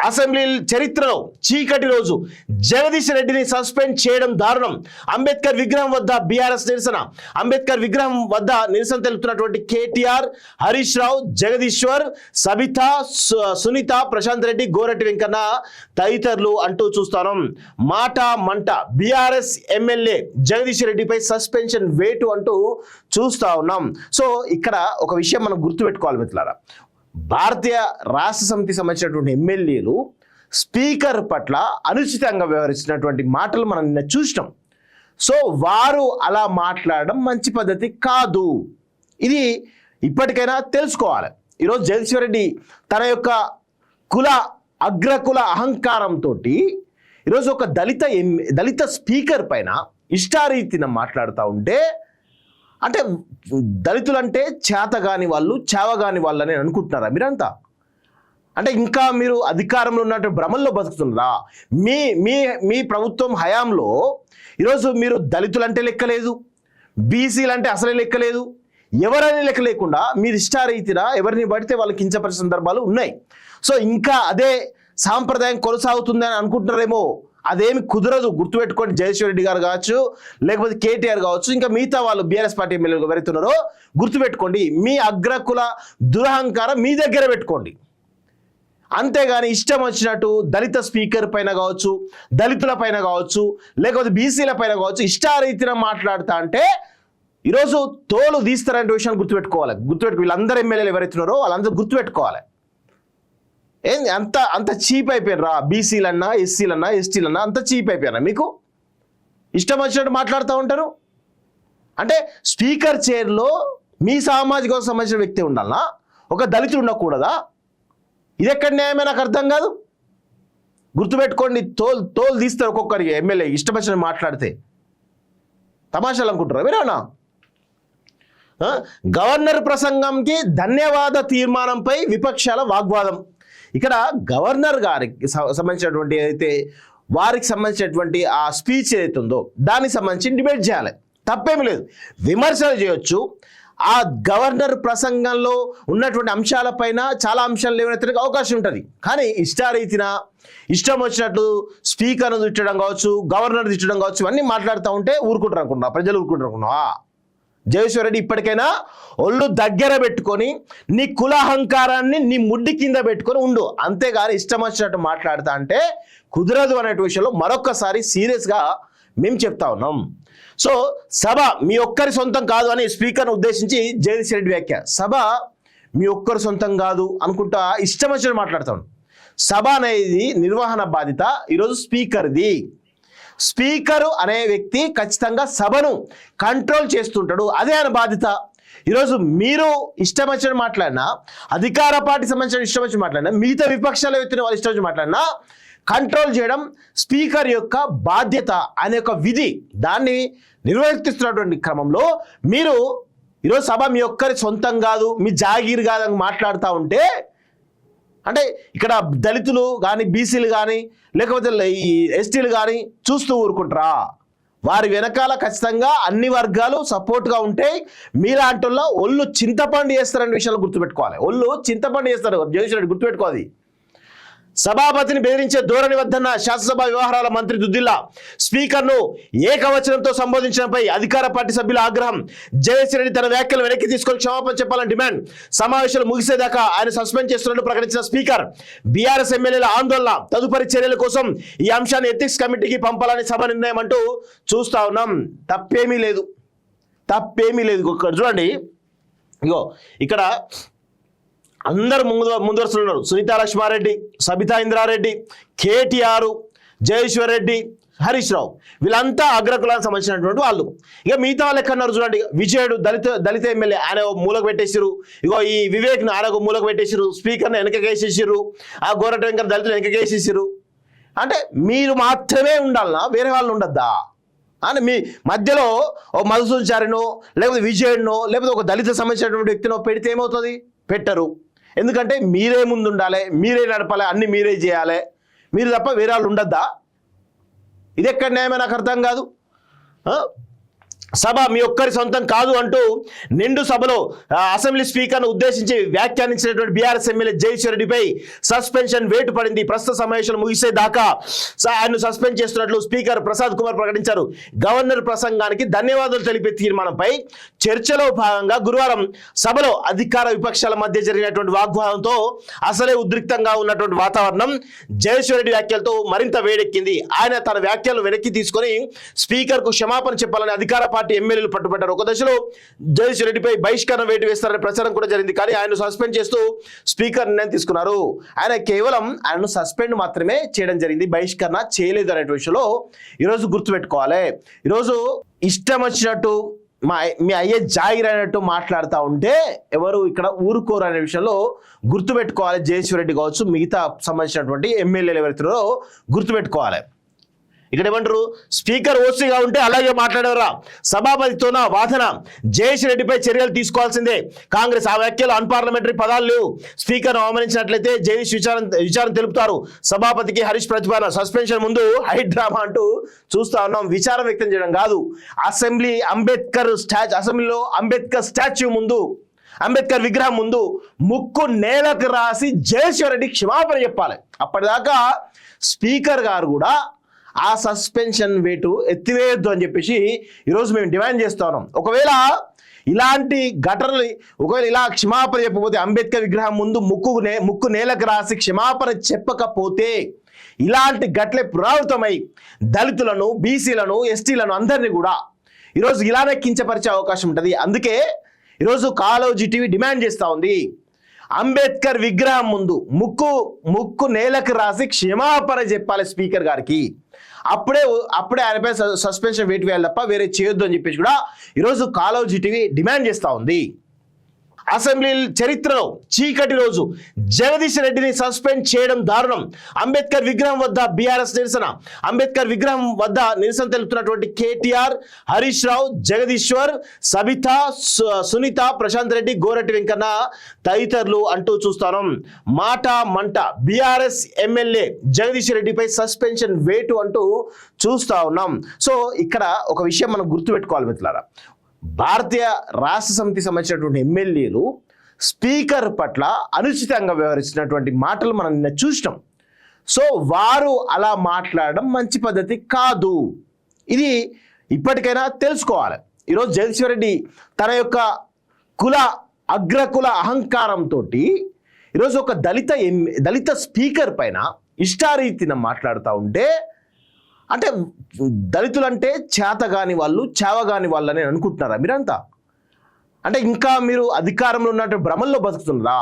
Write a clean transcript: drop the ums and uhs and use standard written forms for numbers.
Assembly చరిత్రలో చీకటి రోజు జగదీష్ రెడ్డిని సస్పెండ్ చేయడం దారుణం. అంబేద్కర్ విగ్రహం వద్ద బీఆర్ఎస్ నిరసన. అంబేద్కర్ విగ్రహం వద్ద నిరసన తెలుపుతున్నటువంటి కేటీఆర్, హరీష్ రావు, జగదీశ్వర్, సబితా, సునీత, ప్రశాంత్ రెడ్డి, గోరటి వెంకన్న తదితరులు అంటూ చూస్తాను. మాట మంట బీఆర్ఎస్ ఎమ్మెల్యే జగదీష్ రెడ్డిపై సస్పెన్షన్ వేటు అంటూ చూస్తా ఉన్నాం. సో ఇక్కడ ఒక విషయం మనం గుర్తుపెట్టుకోవాలి మిత్రులారా, భారతీయ రాష్ట్ర సమితికి సంబంధించినటువంటి ఎమ్మెల్యేలు స్పీకర్ పట్ల అనుచితంగా వ్యవహరించినటువంటి మాటలు మనం నిన్న చూసినాం. సో వారు అలా మాట్లాడడం మంచి పద్ధతి కాదు. ఇది ఇప్పటికైనా తెలుసుకోవాలి. ఈరోజు జగదీశ్వర్ రెడ్డి తన యొక్క అగ్రకుల అహంకారంతో ఈరోజు ఒక దళిత స్పీకర్ పైన ఇష్టారీతిన మాట్లాడుతూ ఉంటే, అంటే దళితులంటే చేతగాని వాళ్ళు, చావగాని వాళ్ళు అని అనుకుంటున్నారా మీరంతా? అంటే ఇంకా మీరు అధికారంలో ఉన్నటువంటి భ్రమల్లో బతుకుతున్నారా? మీ మీ మీ ప్రభుత్వం హయాంలో ఈరోజు మీరు దళితులంటే లెక్కలేదు, బీసీలంటే అసలే లెక్కలేదు, ఎవరైనా లెక్క లేకుండా మీరు ఇష్టారీతిన ఎవరిని పడితే వాళ్ళకి కించపరిచే సందర్భాలు ఉన్నాయి. సో ఇంకా అదే సాంప్రదాయం కొనసాగుతుందని అనుకుంటున్నారేమో. అదేమి కుదరదు. గుర్తుపెట్టుకోండి, జగదీశ్వర్ రెడ్డి గారు కావచ్చు, లేకపోతే కేటీఆర్ కావచ్చు, ఇంకా మిగతా వాళ్ళు బీఆర్ఎస్ పార్టీ ఎమ్మెల్యేలు ఎవరైతున్నారో గుర్తుపెట్టుకోండి, మీ అగ్రకుల దురహంకారం మీ దగ్గర పెట్టుకోండి. అంతేగాని ఇష్టం వచ్చినట్టు దళిత స్పీకర్ పైన కావచ్చు, దళితుల పైన కావచ్చు, లేకపోతే బీసీల పైన కావచ్చు ఇష్టారీతిన మాట్లాడుతా అంటే ఈరోజు తోలు తీస్తారనే విషయాన్ని గుర్తుపెట్టుకోవాలి. వీళ్ళందరూ ఎమ్మెల్యేలు ఎవరైతున్నారో వాళ్ళందరూ గుర్తుపెట్టుకోవాలి. ఏంది అంత చీప్ అయిపోయారా? బీసీలన్నా, ఎస్సీలన్నా, ఎస్టీలన్నా అంత చీప్ అయిపోయారా? మీకు ఇష్టం వచ్చినట్టు మాట్లాడుతూ ఉంటారు. అంటే స్పీకర్ చైర్లో మీ సామాజిక సంబంధించిన వ్యక్తి ఉండాలనా? ఒక దళితుడు ఉండకూడదా? ఇది ఎక్కడ న్యాయమే నాకు అర్థం కాదు. గుర్తుపెట్టుకోండి, తోలు తీస్తారు ఒక్కొక్కరికి ఎమ్మెల్యే ఇష్టం వచ్చినట్టు మాట్లాడితే. తమాషాలు అనుకుంటారా మీరేనా? గవర్నర్ ప్రసంగంకి ధన్యవాద తీర్మానంపై విపక్షాల వాగ్వాదం. ఇక్కడ గవర్నర్ గారికి సంబంధించినటువంటి ఏదైతే వారికి సంబంధించినటువంటి ఆ స్పీచ్ ఏదైతే ఉందో దానికి సంబంధించి డిబేట్ చేయాలి, తప్పేమీ లేదు. విమర్శలు చేయొచ్చు. ఆ గవర్నర్ ప్రసంగంలో ఉన్నటువంటి అంశాలపైన చాలా అంశాలు లేవనెత్తడానికి అవకాశం ఉంటుంది. కానీ ఇష్టారీతిన ఇష్టం వచ్చినట్లు స్పీకర్ను తిట్టడం కావచ్చు, గవర్నర్ తిట్టడం కావచ్చు, ఇవన్నీ మాట్లాడుతూ ఉంటే ఊరుకుంటారు అనుకున్నా, ప్రజలు ఊరుకుంటారు అనుకున్నా. జగదీశ్వర్ రెడ్డి ఇప్పటికైనా ఒళ్ళు దగ్గర పెట్టుకొని నీ కులాహంకారాన్ని నీ ముడ్డి కింద పెట్టుకొని ఉండు. అంతేగాని ఇష్టం వచ్చినట్టు మాట్లాడుతా అంటే కుదరదు అనే విషయంలో మరొక్కసారి సీరియస్గా మేము చెప్తా ఉన్నాం. సో సభ మీ ఒక్కరి సొంతం కాదు అని స్పీకర్ను ఉద్దేశించి జగదీశ్వర్ రెడ్డి వ్యాఖ్య. సభ మీ ఒక్కరి సొంతం కాదు అనుకుంటా ఇష్టం వచ్చినట్టు మాట్లాడతాను. సభ అనేది నిర్వహణ బాధ్యత ఈరోజు స్పీకర్ది. స్పీకరు అనే వ్యక్తి ఖచ్చితంగా సభను కంట్రోల్ చేస్తుంటాడు, అదే ఆయన బాధ్యత. ఈరోజు మీరు ఇష్టం వచ్చిన మాట్లాడినా, అధికార పార్టీ సంబంధించిన ఇష్టం వచ్చి మాట్లాడినా, మిగతా విపక్షాల వ్యక్తిని వాళ్ళు ఇష్టం వచ్చి మాట్లాడినా కంట్రోల్ చేయడం స్పీకర్ యొక్క బాధ్యత అనే ఒక విధి. దాన్ని నిర్వర్తిస్తున్నటువంటి క్రమంలో మీరు ఈరోజు సభ మీ ఒక్కరి సొంతం కాదు, మీ జాగీర్ కాదని మాట్లాడుతూ ఉంటే, అంటే ఇక్కడ దళితులు కానీ, బీసీలు కానీ, లేకపోతే ఈ ఎస్టీలు కానీ చూస్తూ ఊరుకుంటారా? వారి వెనకాల ఖచ్చితంగా అన్ని వర్గాలు సపోర్ట్గా ఉంటే మీలాంటి ఒళ్ళు చింతపండు చేస్తారనే విషయాలు గుర్తుపెట్టుకోవాలి. ఒళ్ళు చింతపండు చేస్తారు జగదీశ్వర్ రెడ్డి, గుర్తుపెట్టుకోవాలి. సభాపతిని బెదిరించే ధోరణి వద్దన్న శాసనసభ వ్యవహారాల మంత్రి దుద్దిల్లా. స్పీకర్ను ఏకవచనంతో సంబోధించడంపై అధికార పార్టీ సభ్యుల ఆగ్రహం. జగదీశ్వర్ రెడ్డి తన వ్యాఖ్యలు వెనక్కి తీసుకొని క్షమాపణ చెప్పాలని డిమాండ్. సమావేశాలు ముగిసేదాకా ఆయన సస్పెండ్ చేస్తున్నట్టు ప్రకటించిన స్పీకర్. బీఆర్ఎస్ ఎమ్మెల్యేల ఆందోళన. తదుపరి చర్యల కోసం ఈ అంశాన్ని ఎథిక్స్ కమిటీకి పంపాలని సభ నిర్ణయం అంటూ చూస్తా ఉన్నాం. తప్పేమీ లేదు. ఇక్కడ చూడండి, ఇగో ఇక్కడ అందరు ముందు వరుసలు ఉన్నారు. సునీతా లక్ష్మారెడ్డి, సబితా ఇంద్రారెడ్డి, కేటీఆర్, జగదీశ్వర్ రెడ్డి, హరీష్ రావు, వీళ్ళంతా అగ్రకులానికి సంబంధించినటువంటి వాళ్ళు. ఇక మిగతా వాళ్ళు ఎక్కడన్నారు చూడండి. విజయుడు దళిత ఎమ్మెల్యే, ఆయన మూలకు పెట్టేసారు. ఇగో ఈ వివేక్ను ఆయన మూలకు పెట్టేసారు. స్పీకర్ని వెనకకేసేసారు. ఆ గోరట వెంకట దళితులు వెనకకేసేసారు. అంటే మీరు మాత్రమే ఉండాలనా? వేరే వాళ్ళు ఉండద్దా? అని మీ మధ్యలో ఓ మధుసూచారినో, లేకపోతే విజయుడినో, లేకపోతే ఒక దళిత సంబంధించినటువంటి వ్యక్తినో పెడితే ఏమవుతుంది? పెట్టరు. ఎందుకంటే మీరే ముందు ఉండాలి, మీరే నడపాలి, అన్ని మీరే చేయాలి. మీరు తప్ప వేరే వాళ్ళు ఉండద్దా? ఇది ఎక్కడ న్యాయమే నాకు అర్థం కాదు. సభ మీ ఒక్కరి సొంతం కాదు అంటూ నిండు సభలో అసెంబ్లీ స్పీకర్ను ఉద్దేశించి వ్యాఖ్యానించినటువంటి బీఆర్ఎస్ ఎమ్మెల్యే జగదీశ్వర్ రెడ్డిపై సస్పెన్షన్ వేటు పడింది. ప్రస్తుత సమావేశాలు ముగిసేదాకా ఆయన్ను సస్పెండ్ చేస్తున్నట్లు స్పీకర్ ప్రసాద్ కుమార్ ప్రకటించారు. గవర్నర్ ప్రసంగానికి ధన్యవాదాలు తెలిపే తీర్మానంపై చర్చలో భాగంగా గురువారం సభలో అధికార విపక్షాల మధ్య జరిగినటువంటి వాగ్వాదంతో అసలే ఉద్రిక్తంగా ఉన్నటువంటి వాతావరణం జగదీశ్వర్ రెడ్డి వ్యాఖ్యలతో మరింత వేడెక్కింది. ఆయన తన వ్యాఖ్యలు వెనక్కి తీసుకొని స్పీకర్కు క్షమాపణ చెప్పాలని అధికార పార్టీ ఎమ్మెల్యేలు పట్టుబట్టారు. ఒక దశలో జగదీశ్వర్ రెడ్డిపై బహిష్కరణ వేటు వేస్తారనే ప్రచారం కూడా జరిగింది. కానీ ఆయన సస్పెండ్ చేస్తూ స్పీకర్ నిర్ణయం తీసుకున్నారు. ఆయన కేవలం ఆయనను సస్పెండ్ మాత్రమే చేయడం జరిగింది, బహిష్కరణ చేయలేదు అనే విషయంలో ఈరోజు గుర్తుపెట్టుకోవాలి. ఈరోజు ఇష్టం వచ్చినట్టు మీ అయ్యే జాగిర్ అయినట్టు మాట్లాడుతూ ఉంటే ఎవరు ఇక్కడ ఊరుకోరు అనే విషయంలో గుర్తుపెట్టుకోవాలి. జగదీశ్వర్ రెడ్డి కావచ్చు, మిగతా సంబంధించినటువంటి ఎమ్మెల్యేలు ఎవరైతున్నారో గుర్తుపెట్టుకోవాలి. ఇక్కడ ఏమంటారు, స్పీకర్ ఓసీగా ఉంటే అలాగే మాట్లాడేవరా, సభాపతితోన వాదన, జగదీశ్వర్ రెడ్డిపై చర్యలు తీసుకోవాల్సిందే. కాంగ్రెస్ ఆ వ్యాఖ్యలు అన్పార్లమెంటరీ పదాలు లేవు. స్పీకర్ అవమానించినట్లయితే జగదీష్ విచారం తెలుపుతారు. సభాపతికి హరీష్ ప్రతిపాదన, సస్పెన్షన్ ముందు హైడ్రామా అంటూ చూస్తా ఉన్నాం. విచారం వ్యక్తం చేయడం కాదు, అసెంబ్లీలో అంబేద్కర్ స్టాచ్యూ ముందు, అంబేద్కర్ విగ్రహం ముందు ముక్కు నేలకు రాసి జగదీశ్వర్ రెడ్డి క్షమాపణ చెప్పాలి. అప్పటిదాకా స్పీకర్ గారు కూడా ఆ సస్పెన్షన్ వేటు ఎత్తివేయొద్దు అని చెప్పేసి ఈరోజు మేము డిమాండ్ చేస్తా ఉన్నాం. ఒకవేళ ఇలాంటి ఘటనలు ఇలా క్షమాపణ చెప్పకపోతే, అంబేద్కర్ విగ్రహం ముందు ముక్కు నేలకు రాసి క్షమాపణ చెప్పకపోతే ఇలాంటి ఘటనలే పునరావృతమై దళితులను, బీసీలను, ఎస్టీలను అందరినీ కూడా ఈరోజు ఇలానే కించపరిచే అవకాశం ఉంటుంది. అందుకే ఈరోజు కాలోజీ టీవీ డిమాండ్ చేస్తూ ఉంది, అంబేద్కర్ విగ్రహం ముందు ముక్కు నేలకు రాసి క్షమాపణ చెప్పాలి స్పీకర్ గారికి. అప్పుడే ఆయనపై సస్పెన్షన్ వేటు వేయాలి తప్ప వేరే చేయొద్దు అని చెప్పేసి కూడా ఈరోజు కాలోజీ టీవీ డిమాండ్ చేస్తూ ఉంది. అసెంబ్లీ చరిత్రలో చీకటి రోజు, జగదీశ్వర్ రెడ్డిని సస్పెండ్ చేయడం దారుణం. అంబేద్కర్ విగ్రహం వద్ద బీఆర్ఎస్ నిరసన. అంబేద్కర్ విగ్రహం వద్ద నిరసన తెలుపుతున్నటువంటి కేటీఆర్, హరీష్ రావు, జగదీశ్వర్, సబిత, సునీత, ప్రశాంత్ రెడ్డి, గోరటి వెంకన్న తదితరులు అంటూ చూస్తాం. మాట మంట, బీఆర్ఎస్ ఎమ్మెల్యే జగదీశ్వర్ రెడ్డిపై సస్పెన్షన్ వేటు అంటూ చూస్తా ఉన్నాం. సో ఇక్కడ ఒక విషయం మనం గుర్తుపెట్టుకోవాలి మిత్రులారా, భారతీయ రాష్ట్ర సమితి సంబంధించినటువంటి ఎమ్మెల్యేలు స్పీకర్ పట్ల అనుచితంగా వ్యవహరించినటువంటి మాటలు మనం నిన్న చూసినాం. సో వారు అలా మాట్లాడడం మంచి పద్ధతి కాదు, ఇది ఇప్పటికైనా తెలుసుకోవాలి. ఈరోజు జగదీశ్వర్ రెడ్డి తన యొక్క అగ్రకుల అహంకారంతో ఈరోజు ఒక దళిత స్పీకర్ పైన ఇష్టారీతిన మాట్లాడుతూ ఉంటే, అంటే దళితులంటే చేతగాని వాళ్ళు, చావగాని వాళ్ళు అని అనుకుంటున్నారా మీరంతా? అంటే ఇంకా మీరు అధికారంలో ఉన్నట్టు భ్రమల్లో బతుకుతున్నారా?